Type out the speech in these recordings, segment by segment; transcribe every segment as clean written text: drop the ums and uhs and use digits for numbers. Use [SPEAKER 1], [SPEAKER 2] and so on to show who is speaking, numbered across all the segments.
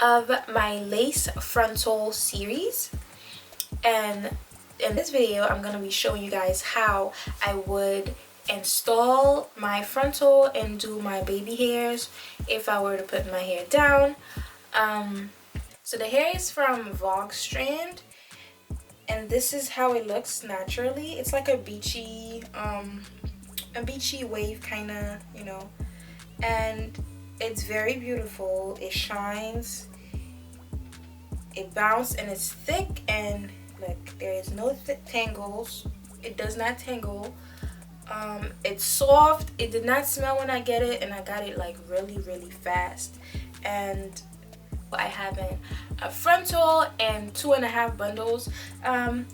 [SPEAKER 1] of my lace frontal series, and in this video I'm going to be showing you guys how I would install my frontal and do my baby hairs if I were to put my hair down. So the hair is from Voguestrand, and this is how it looks naturally. It's like a beachy wave kind of, you know, and it's very beautiful. It shines, it bounces, and it's thick, and look, there is no tangles. It does not tangle. It's soft. It did not smell when I get it, and I got it like really fast. And I have a frontal and 2.5 bundles, and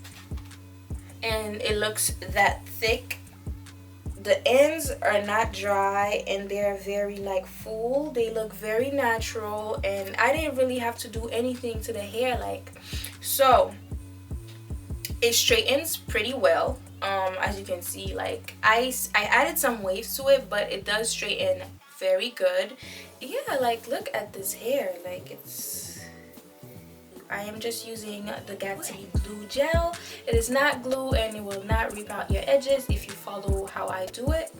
[SPEAKER 1] it looks that thick. The ends are not dry, and they're very like full. They look very natural, and I didn't really have to do anything to the hair, like, so it straightens pretty well. As you can see, like I added some waves to it, but it does straighten very good. Yeah, like look at this hair. Like, I am just using the Gatsby glue gel. It is not glue, and it will not rip out your edges if you follow how I do it.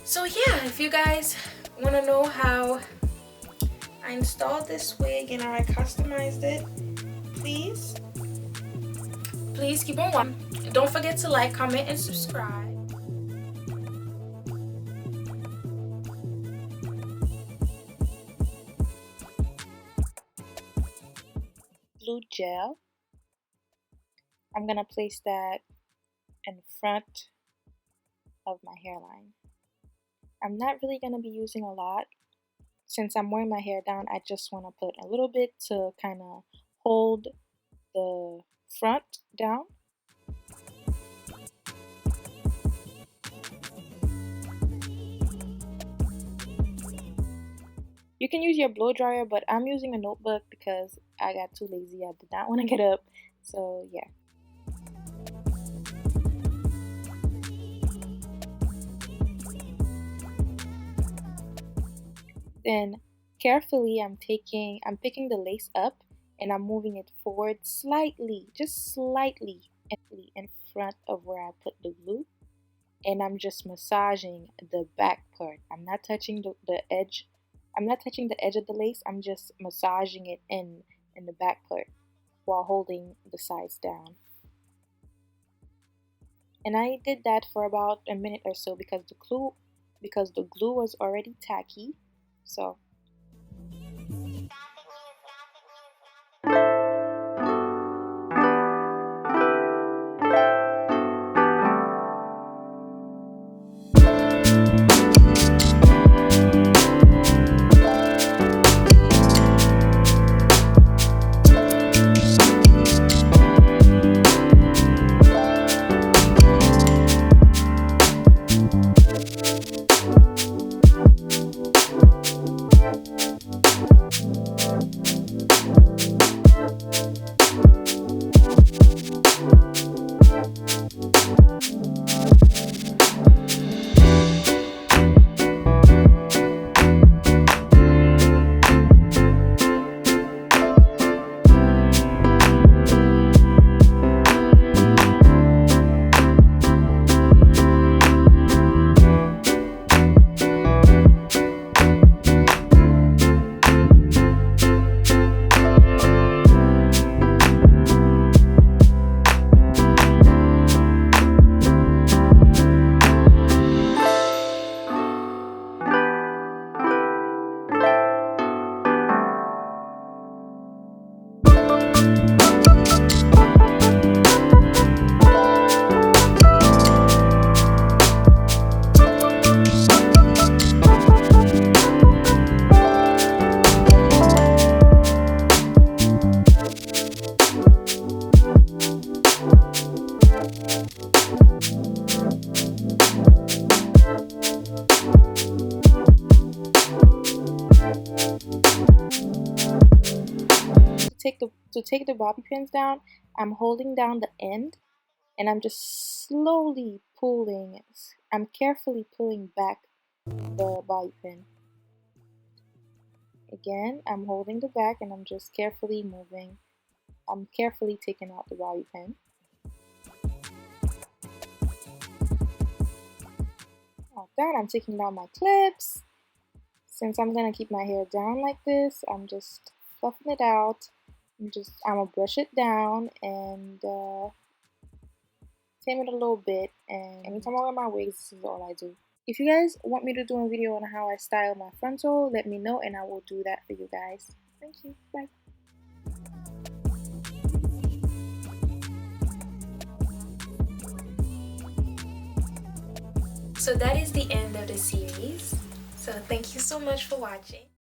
[SPEAKER 1] So yeah, if you guys want to know how I installed this wig and how I customized it, please keep on watching. Don't forget to like, comment, and subscribe. Blue gel. I'm gonna place that in front of my hairline. I'm not really gonna be using a lot. Since I'm wearing my hair down, I just want to put a little bit to kind of hold the front down. You can use your blow dryer, but I'm using a notebook because I got too lazy. I did not want to get up. So yeah. Then carefully I'm picking the lace up, and I'm moving it forward slightly, just slightly in front of where I put the glue. And I'm just massaging the back part. I'm not touching the edge. I'm not touching the edge of the lace. I'm just massaging it in the back part while holding the sides down. And I did that for about a minute or so because the glue was already tacky. So to take the bobby pins down, I'm holding down the end, and I'm just slowly pulling. I'm carefully pulling back the bobby pin.
[SPEAKER 2] Again, I'm holding the back and I'm just carefully moving. I'm carefully taking out the bobby pin. Done. I'm taking down my clips. Since I'm gonna keep my hair down like this, I'm just fluffing it out. I'm gonna brush it down and tame it a little bit. And anytime I wear my wigs, this is all I do. If you guys want me to do a video on how I style my frontal, let me know and I will do that for you guys. Thank you. Bye.
[SPEAKER 1] So that is the end of the series. So thank you so much for watching.